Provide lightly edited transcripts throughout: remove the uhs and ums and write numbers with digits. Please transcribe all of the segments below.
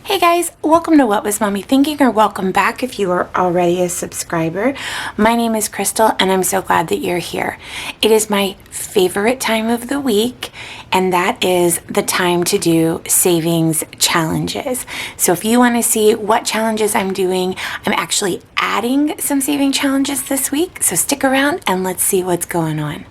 Hey guys, welcome to What Was Mommy Thinking, or welcome back if you are already a subscriber. My name is Crystal and I'm so glad that you're here. It is my favorite time of the week, and that is the time to do savings challenges. So if you want to see what challenges I'm doing, I'm actually adding some saving challenges this week. So stick around and let's see what's going on.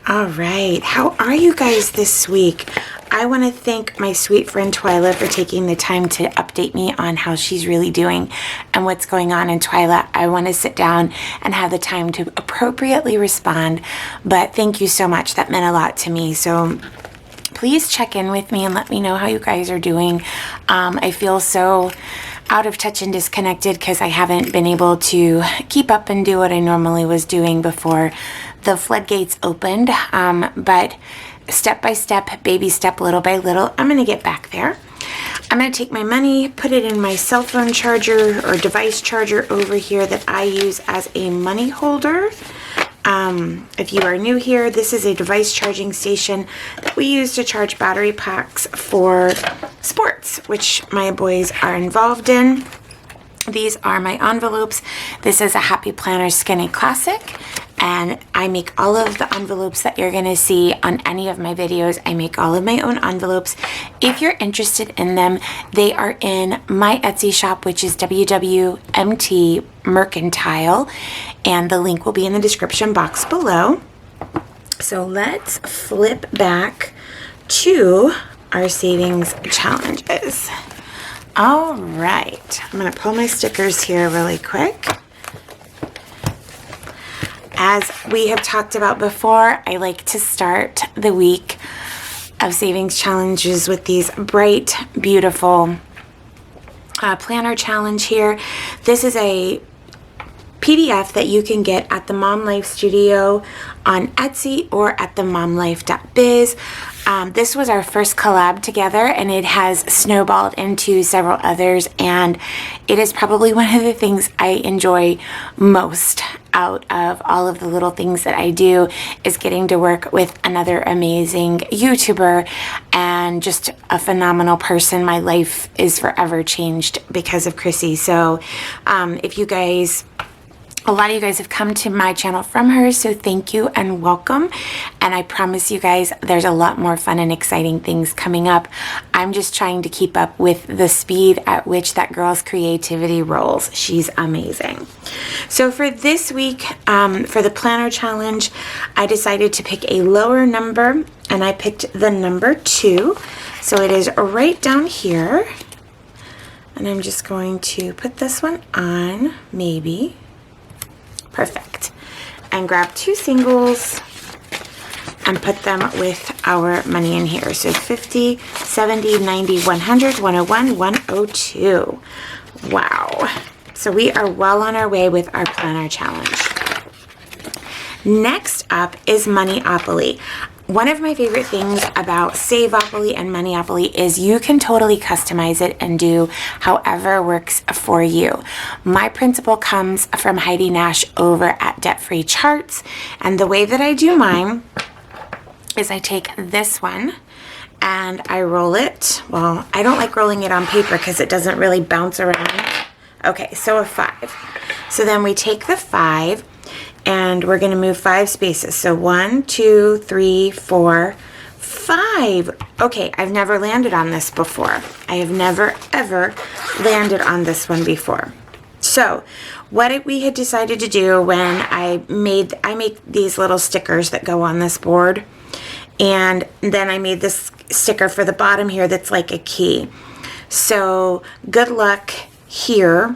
All right, how are you guys this week? I want to thank my sweet friend Twyla for taking the time to update me on how she's really doing and what's going on. And Twyla, I want to sit down and have the time to appropriately respond, but thank you so much. That meant a lot to me. So please check in with me and let me know how you guys are doing. I feel so out of touch and disconnected because I haven't been able to keep up and do what I normally was doing before the floodgates opened, but step by step, baby step, little by little, I'm going to get back there. I'm going to take my money, put it in my cell phone charger or device charger over here that I use as a money holder. If you are new here, this is a device charging station that we use to charge battery packs for sports, which my boys are involved in. These are my envelopes. This is a Happy Planner Skinny Classic, and I make all of the envelopes that you're going to see on any of my videos. I make all of my own envelopes. If you're interested in them, they are in my Etsy shop, which is WWMT Mercantile, and the link will be in the description box below. So let's flip back to our savings challenges. All right, I'm going to pull my stickers here really quick. As we have talked about before, I like to start the week of savings challenges with these bright, beautiful planner challenge here. This is a PDF that you can get at the Mom Life Studio on Etsy or at the momlife.biz. This was our first collab together, and it has snowballed into several others, and it is probably one of the things I enjoy most out of all of the little things that I do, is getting to work with another amazing YouTuber and just a phenomenal person. My life is forever changed because of Chrissy. So if you guys... A lot of you guys have come to my channel from her, so thank you and welcome. And I promise you guys there's a lot more fun and exciting things coming up. I'm just trying to keep up with the speed at which that girl's creativity rolls. She's amazing. So for this week, for the planner challenge, I decided to pick a lower number, and I picked the number 2. So it is right down here. And I'm just going to put this one on, maybe. Perfect. And grab 2 singles and put them with our money in here. So 50, 70, 90, 100, 101, 102. Wow. So we are well on our way with our planner challenge. Next up is Moneyopoly. One of my favorite things about Saveopoly and Moneyopoly is you can totally customize it and do however works for you. My principle comes from Heidi Nash over at Debt Free Charts, and the way that I do mine is I take this one and I roll it. Well, I don't like rolling it on paper because it doesn't really bounce around. Okay, so a 5. So then we take the 5, and we're going to move 5 spaces. So 1, 2, 3, 4, 5. Okay, I've never landed on this before. I have never, ever landed on this one before. So what we had decided to do when I make these little stickers that go on this board, and then I made this sticker for the bottom here that's like a key. So good luck here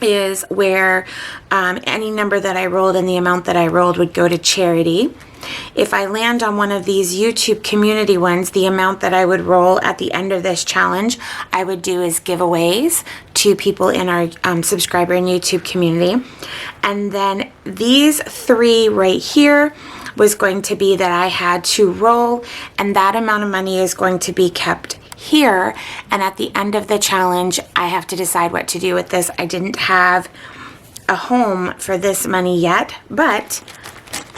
is where any number that I rolled and the amount that I rolled would go to charity. If I land on one of these YouTube community ones, the amount that I would roll at the end of this challenge, I would do as giveaways to people in our subscriber and YouTube community. And then these 3 right here was going to be that I had to roll, and that amount of money is going to be kept here. And at the end of the challenge, I have to decide what to do with this. I didn't have a home for this money yet, but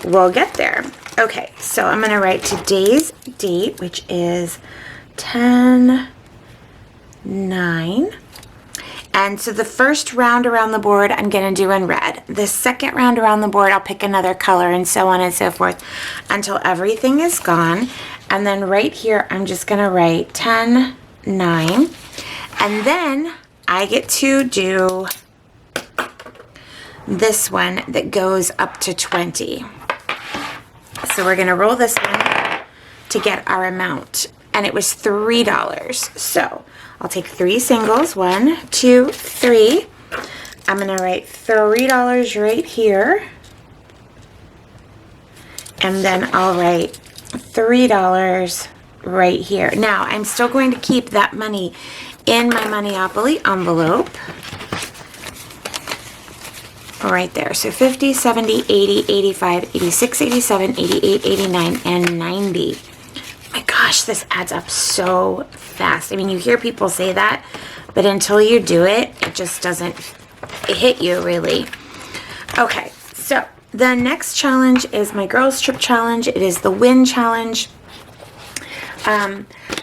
we'll get there. Okay, so I'm going to write today's date, which is 10/9. And so the first round around the board, I'm going to do in red. The second round around the board, I'll pick another color, and so on and so forth until everything is gone. And then right here, I'm just going to write 10/9. And then I get to do this one that goes up to 20. So we're going to roll this one to get our amount. And it was $3. So I'll take 3 singles. 1, 2, 3. I'm going to write $3 right here. And then I'll write $3 right here. Now, I'm still going to keep that money in my Moneyopoly envelope. Right there. So 50, 70, 80, 85, 86, 87, 88, 89, and 90. My gosh, this adds up so fast. I mean, you hear people say that, but until you do it, it just doesn't hit you really. Okay, so the next challenge is my girls trip challenge. It is the win challenge.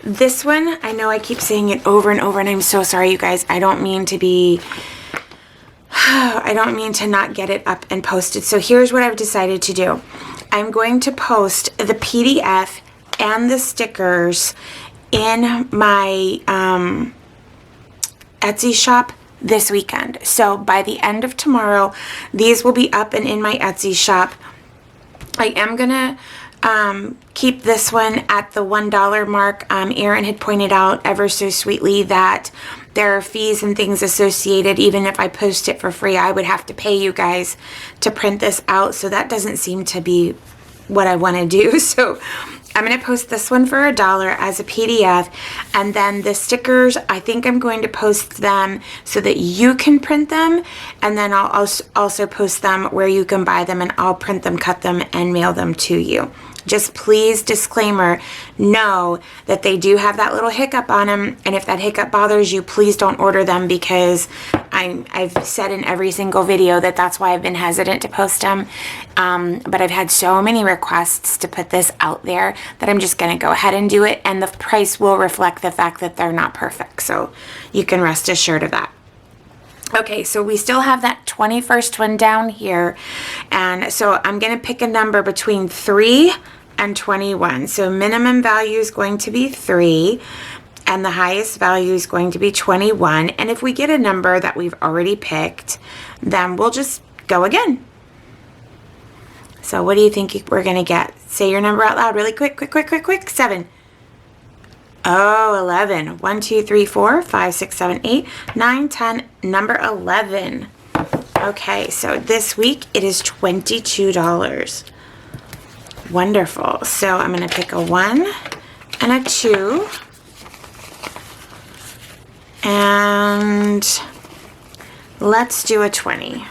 This one, I know I keep saying it over and over, and I'm so sorry, you guys. I don't mean to not get it up and posted. So here's what I've decided to do. I'm going to post the PDF and the stickers in my Etsy shop this weekend. So by the end of tomorrow, these will be up and in my Etsy shop. I am gonna keep this one at the $1 mark. Erin had pointed out ever so sweetly that there are fees and things associated. Even if I post it for free, I would have to pay you guys to print this out. So that doesn't seem to be what I want to do. So I'm going to post this one for $1 as a PDF. And then the stickers, I think I'm going to post them so that you can print them. And then I'll also post them where you can buy them, and I'll print them, cut them, and mail them to you. Just please, disclaimer, know that they do have that little hiccup on them. And if that hiccup bothers you, please don't order them, because I've said in every single video that that's why I've been hesitant to post them. But I've had so many requests to put this out there that I'm just going to go ahead and do it. And the price will reflect the fact that they're not perfect. So you can rest assured of that. Okay, so we still have that 21st one down here. And so I'm going to pick a number between 3 and 21. So minimum value is going to be 3, and the highest value is going to be 21. And if we get a number that we've already picked, then we'll just go again. So what do you think we're going to get? Say your number out loud really quick, quick, quick, quick, quick. 7. Oh, 11. 1, 2, 3, 4, 5, 6, 7, 8, 9, 10. Number 11. Okay, so this week it is $22. Wonderful. So I'm going to pick a 1 and a 2. And let's do a 20.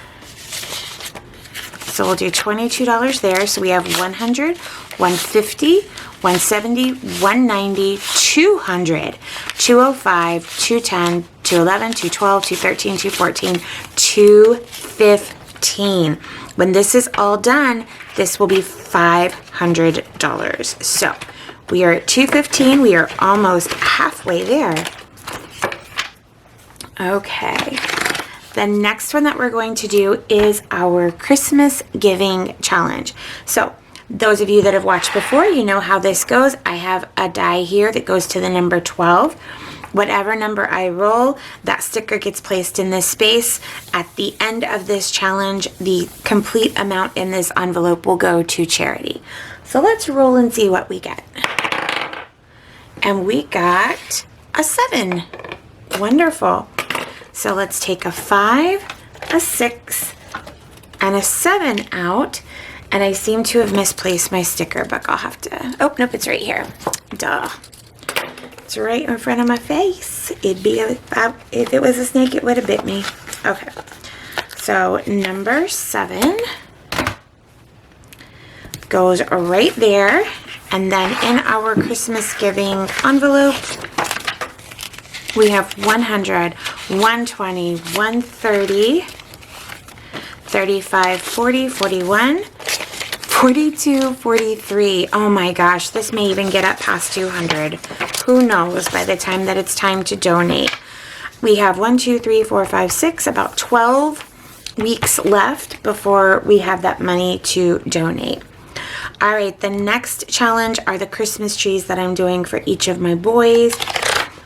So we'll do $22 there. So we have 100, 150, 170, 190, 200, 205, 210, 211, 212, 213, 214, 215. When this is all done, this will be $500. So we are at 215. We are almost halfway there. Okay. The next one that we're going to do is our Christmas giving challenge. So those of you that have watched before, you know how this goes. I have a die here that goes to the number 12. Whatever number I roll, that sticker gets placed in this space. At the end of this challenge, the complete amount in this envelope will go to charity. So let's roll and see what we get. And we got a 7. Wonderful. So let's take a 5, a 6, and a 7 out. And I seem to have misplaced my sticker, but I'll have to... Oh, nope, it's right here. Duh. It's right in front of my face. It'd be... If it was a snake, it would have bit me. Okay. So, number 7 goes right there. And then in our Christmas giving envelope, we have 100, 120, 130, 35, 40, 41, 42, 43. Oh my gosh, this may even get up past 200. Who knows by the time that it's time to donate. We have 1, 2, 3, 4, 5, 6, about 12 weeks left before we have that money to donate. All right, the next challenge are the Christmas trees that I'm doing for each of my boys.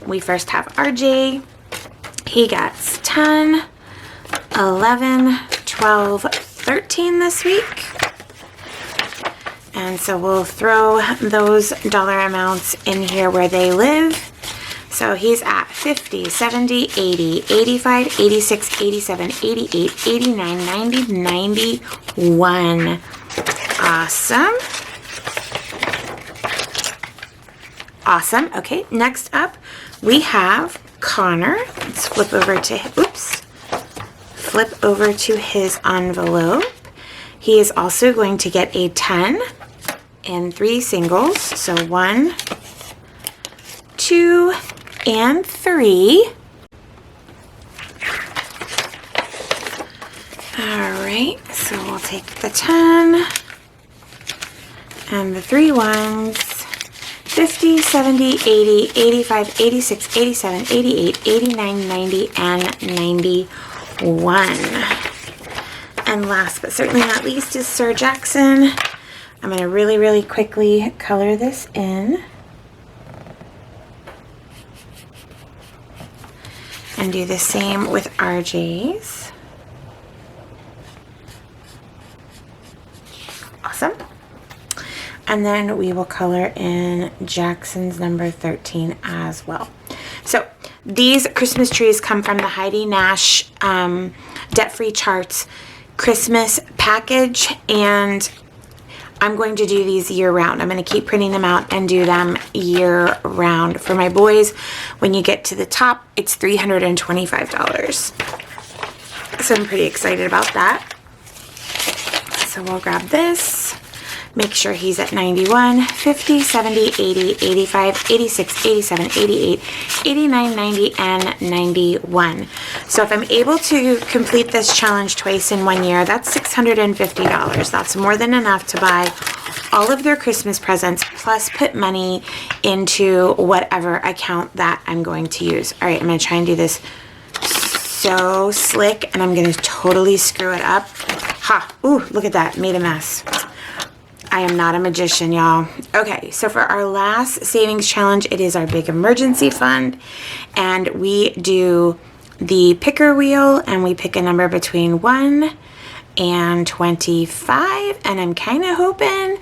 We first have RJ. He gets 10, 11, 12, 13 this week. And so we'll throw those dollar amounts in here where they live. So he's at 50, 70, 80, 85, 86, 87, 88, 89, 90, 91. Awesome. Awesome. Okay, next up we have Connor. Let's flip over to his envelope. He is also going to get a 10 and 3 singles. So 1, 2, and 3. All right, so we'll take the 10 and the 3 ones. 50, 70, 80, 85, 86, 87, 88, 89, 90, and 91. And last but certainly not least is Sir Jackson. I'm going to really, really quickly color this in. And do the same with RJ's. Awesome. And then we will color in Jackson's number 13 as well. So these Christmas trees come from the Heidi Nash Debt-Free Charts Christmas package, and I'm going to do these year round. I'm going to keep printing them out and do them year round. For my boys, when you get to the top, it's $325. So I'm pretty excited about that. So we'll grab this. Make sure he's at 91, 50, 70, 80, 85, 86, 87, 88, 89, 90, and 91. So if I'm able to complete this challenge twice in 1 year, that's $650. That's more than enough to buy all of their Christmas presents, plus put money into whatever account that I'm going to use. All right, I'm going to try and do this so slick, and I'm going to totally screw it up. Ha! Ooh, look at that. Made a mess. I am not a magician, y'all. Okay, so for our last savings challenge, it is our big emergency fund. And we do the picker wheel, and we pick a number between 1 and 25. And I'm kind of hoping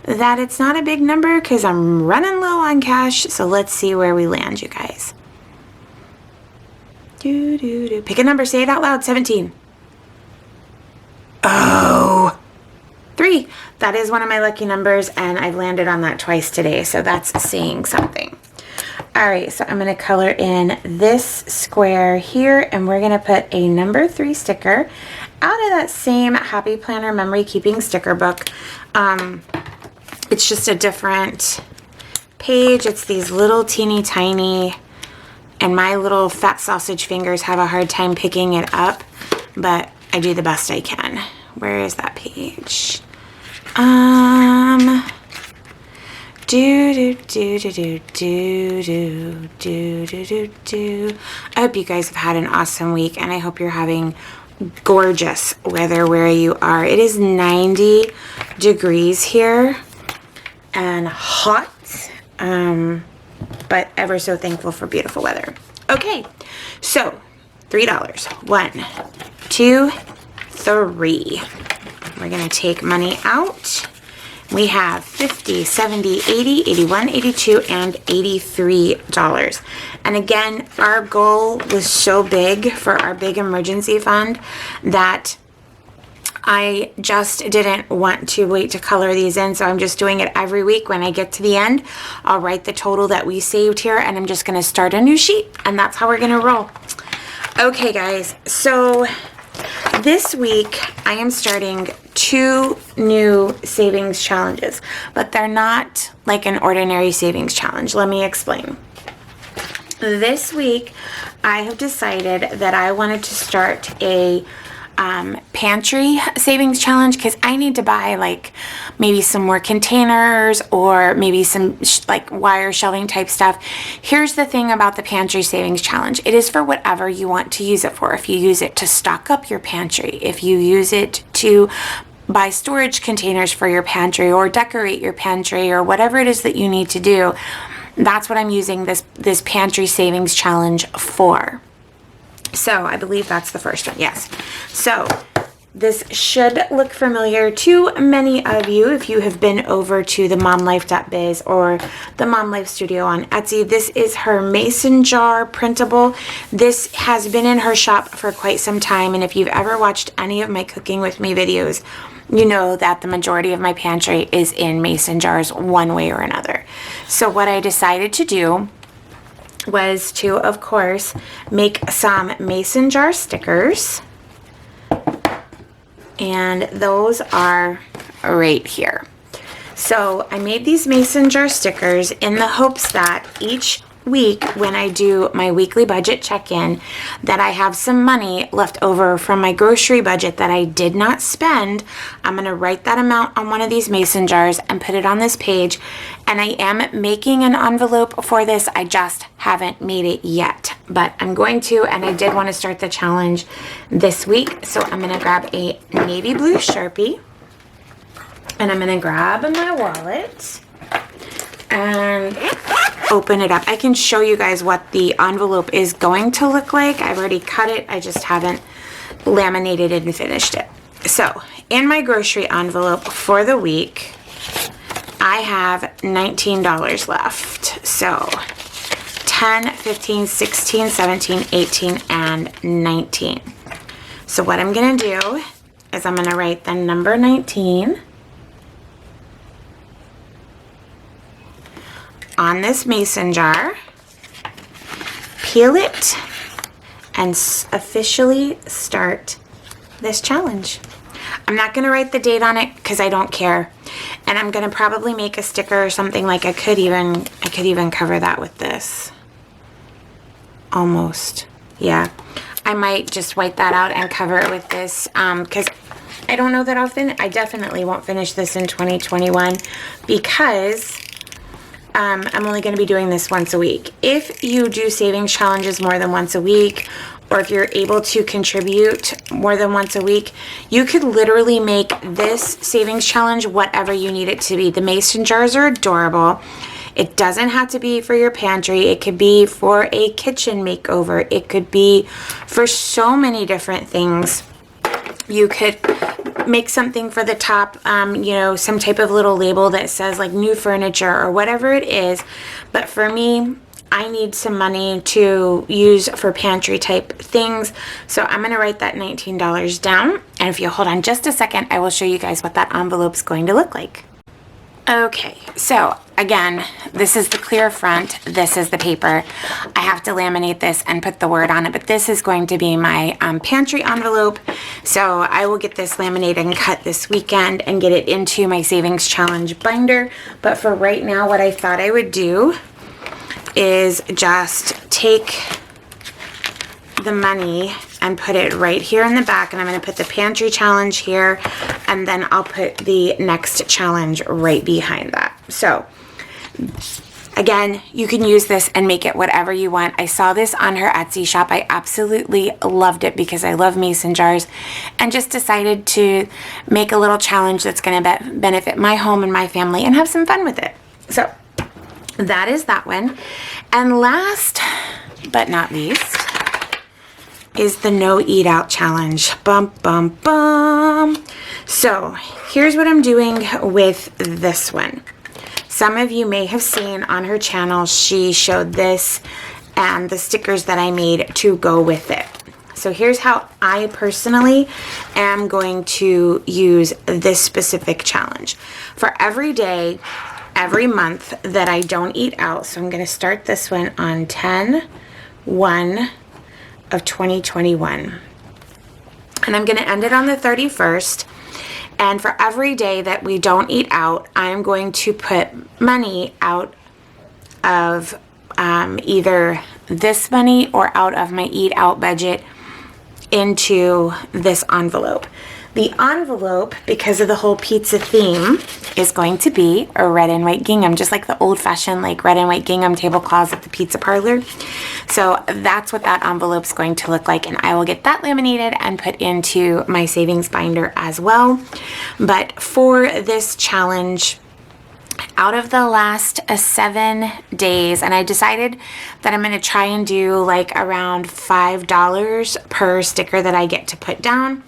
that it's not a big number because I'm running low on cash. So let's see where we land, you guys. Pick a number. Say it out loud. 17. Oh, 3. That is one of my lucky numbers, and I've landed on that twice today, so that's saying something. All right, so I'm going to color in this square here, and we're going to put a number 3 sticker out of that same Happy Planner memory keeping sticker book. It's just a different page. It's these little teeny tiny, and my little fat sausage fingers have a hard time picking it up, but I do the best I can. Where is that page? I hope you guys have had an awesome week, and I hope you're having gorgeous weather where you are. It is 90 degrees here and hot, but ever so thankful for beautiful weather. Okay, so $3. 1, 2, 3. We're going to take money out. We have 50, 70, 80, 81, 82, and $83. And again, our goal was so big for our big emergency fund that I just didn't want to wait to color these in, so I'm just doing it every week. When I get to the end, I'll write the total that we saved here, and I'm just going to start a new sheet, and that's how we're going to roll. Okay, guys, so this week I am starting 2 new savings challenges, but they're not like an ordinary savings challenge. Let me explain. This week, I have decided that I wanted to start a pantry savings challenge because I need to buy like maybe some more containers or maybe some like wire shelving type stuff. Here's the thing about the pantry savings challenge. It is for whatever you want to use it for. If you use it to stock up your pantry, if you use it to buy storage containers for your pantry or decorate your pantry or whatever it is that you need to do, that's what I'm using this pantry savings challenge for. So I believe that's the first one. Yes. So this should look familiar to many of you if you have been over to the momlife.biz or the Mom Life Studio on Etsy. This is her mason jar printable. This has been in her shop for quite some time, and if you've ever watched any of my cooking with me videos, you know that the majority of my pantry is in mason jars one way or another. So what I decided to do was to, of course, make some mason jar stickers, and those are right here. So I made these mason jar stickers in the hopes that each week when I do my weekly budget check-in, that I have some money left over from my grocery budget that I did not spend. I'm going to write that amount on one of these mason jars and put it on this page. And I am making an envelope for this. I just haven't made it yet, but I'm going to, and I did want to start the challenge this week. So I'm going to grab a navy blue Sharpie, and I'm going to grab my wallet and open it up. I can show you guys what the envelope is going to look like. I've already cut it. I just haven't laminated it and finished it. So in my grocery envelope for the week, I have $19 left. So 10, 15, 16, 17, 18, and 19. So what I'm going to do is I'm going to write the number 19 on this mason jar, peel it, and officially start this challenge. I'm not going to write the date on it because I don't care, and I'm going to probably make a sticker or something. Like I could even cover that with this. Almost, yeah. I might just wipe that out and cover it with this because I don't know that I definitely won't finish this in 2021 because I'm only going to be doing this once a week. If you do savings challenges more than once a week, or if you're able to contribute more than once a week, you could literally make this savings challenge whatever you need it to be. The mason jars are adorable. It doesn't have to be for your pantry. It could be for a kitchen makeover. It could be for so many different things. You could make something for the top, you know, some type of little label that says like new furniture or whatever it is. But for me, I need some money to use for pantry type things. So I'm going to write that $19 down. And if you hold on just a second, I will show you guys what that envelope is going to look like. Okay, so again, this is the clear front, this is the paper. I have to laminate this and put the word on it, but this is going to be my pantry envelope. So I will get this laminated and cut this weekend and get it into my savings challenge binder. But for right now, what I thought I would do is just take the money and put it right here in the back, and I'm going to put the pantry challenge here, and then I'll put the next challenge right behind that. So again, you can use this and make it whatever you want. I saw this on her Etsy shop. I absolutely loved it because I love mason jars, and just decided to make a little challenge that's going to benefit my home and my family and have some fun with it. So that is that one. And last but not least is the no eat out challenge. Bum, bum, bum. So here's what I'm doing with this one. Some of you may have seen on her channel, she showed this and the stickers that I made to go with it. So here's how I personally am going to use this specific challenge. For every day, every month that I don't eat out, so I'm going to start this one on 10/1 of 2021. And I'm going to end it on the 31st. And for every day that we don't eat out, I'm going to put money out of either this money or out of my eat out budget into this envelope. The envelope, because of the whole pizza theme, is going to be a red and white gingham, just like the old-fashioned like red and white gingham tablecloths at the pizza parlor. So that's what that envelope's going to look like, and I will get that laminated and put into my savings binder as well. But for this challenge, out of the last 7 days, and I decided that I'm going to try and do like around $5 per sticker that I get to put down.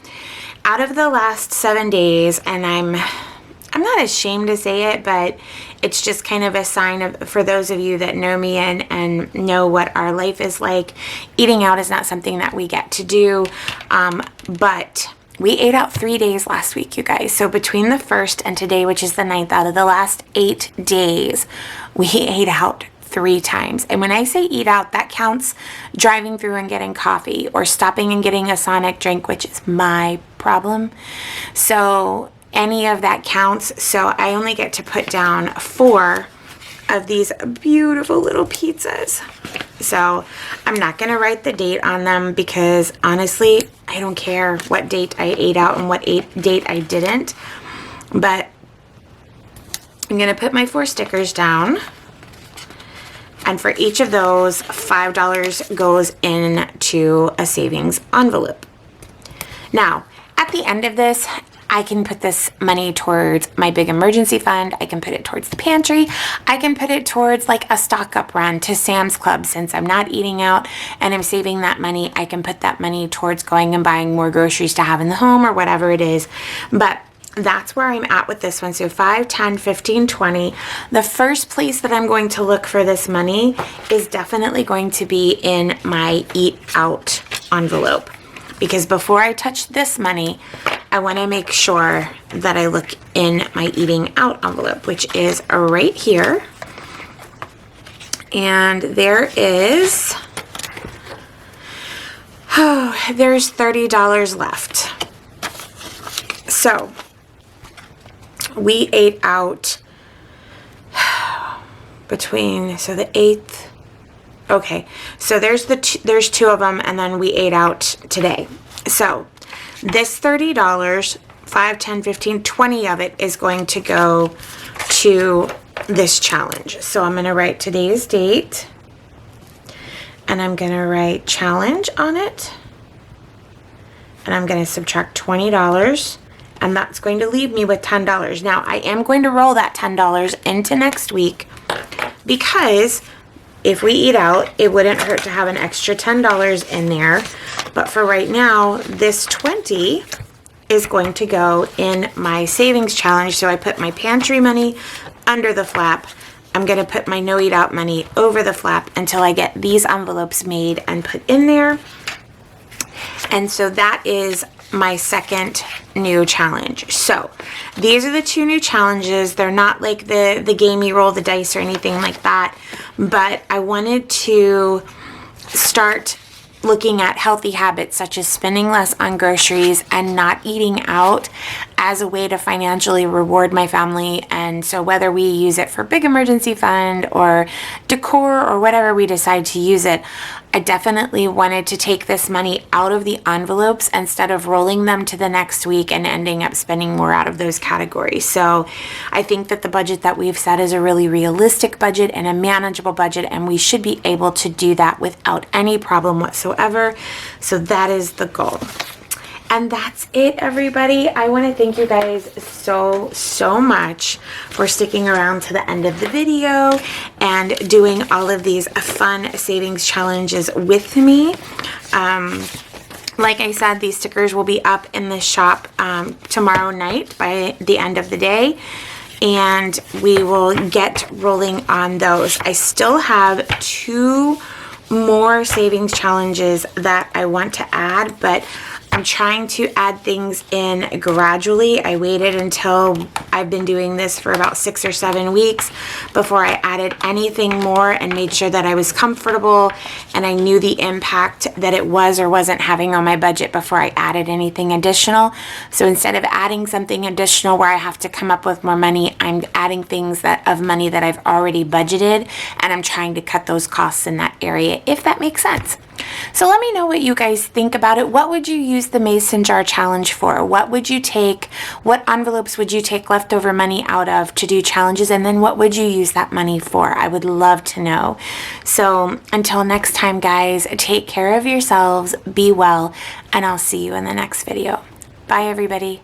Out of the last 7 days, and I'm not ashamed to say it, but it's just kind of a sign of, for those of you that know me and know what our life is like, eating out is not something that we get to do, but we ate out 3 days last week, you guys. So between the 1st and today, which is the 9th, out of the last 8 days, we ate out 3 times. And when I say eat out, that counts driving through and getting coffee or stopping and getting a Sonic drink, which is my problem. So any of that counts. So I only get to put down 4 of these beautiful little pizzas. So I'm not going to write the date on them because honestly, I don't care what date I ate out and what date I didn't. But I'm going to put my 4 stickers down. And for each of those, $5 goes into a savings envelope. Now, at the end of this, I can put this money towards my big emergency fund. I can put it towards the pantry. I can put it towards like a stock up run to Sam's Club. Since I'm not eating out and I'm saving that money, I can put that money towards going and buying more groceries to have in the home or whatever it is. But that's where I'm at with this one. So 5, 10, 15, 20. The first place that I'm going to look for this money is definitely going to be in my eat out envelope. Because before I touch this money, I want to make sure that I look in my eating out envelope, which is right here. And there is, there's $30 left. So we ate out between, so the 8th, okay, so there's there's 2 of them, and then we ate out today. So this $30, 5, 10, 15, 20 of it is going to go to this challenge. So I'm going to write today's date, and I'm going to write challenge on it, and I'm going to subtract $20. And that's going to leave me with $10. Now, I am going to roll that $10 into next week because if we eat out, it wouldn't hurt to have an extra $10 in there. But for right now, this $20 is going to go in my savings challenge. So I put my pantry money under the flap. I'm going to put my no eat out money over the flap until I get these envelopes made and put in there. And so that is my second new challenge. So these are the 2 new challenges. They're not like the game you roll the dice or anything like that, but I wanted to start looking at healthy habits such as spending less on groceries and not eating out as a way to financially reward my family. And so whether we use it for big emergency fund or decor or whatever we decide to use it, I definitely wanted to take this money out of the envelopes instead of rolling them to the next week and ending up spending more out of those categories. So I think that the budget that we've set is a really realistic budget and a manageable budget, and we should be able to do that without any problem whatsoever. So that is the goal. And that's it, everybody. I want to thank you guys so much for sticking around to the end of the video and doing all of these fun savings challenges with me. Like I said, these stickers will be up in the shop tomorrow night by the end of the day, and we will get rolling on those. I still have 2 more savings challenges that I want to add, but I'm trying to add things in gradually. I waited until I've been doing this for about 6 or 7 weeks before I added anything more and made sure that I was comfortable and I knew the impact that it was or wasn't having on my budget before I added anything additional. So instead of adding something additional where I have to come up with more money, I'm adding things of money that I've already budgeted, and I'm trying to cut those costs in that area, if that makes sense. So let me know what you guys think about it. What would you use the mason jar challenge for? What would you take? What envelopes would you take leftover money out of to do challenges? And then what would you use that money for? I would love to know. So until next time, guys, take care of yourselves, be well, and I'll see you in the next video. Bye, everybody.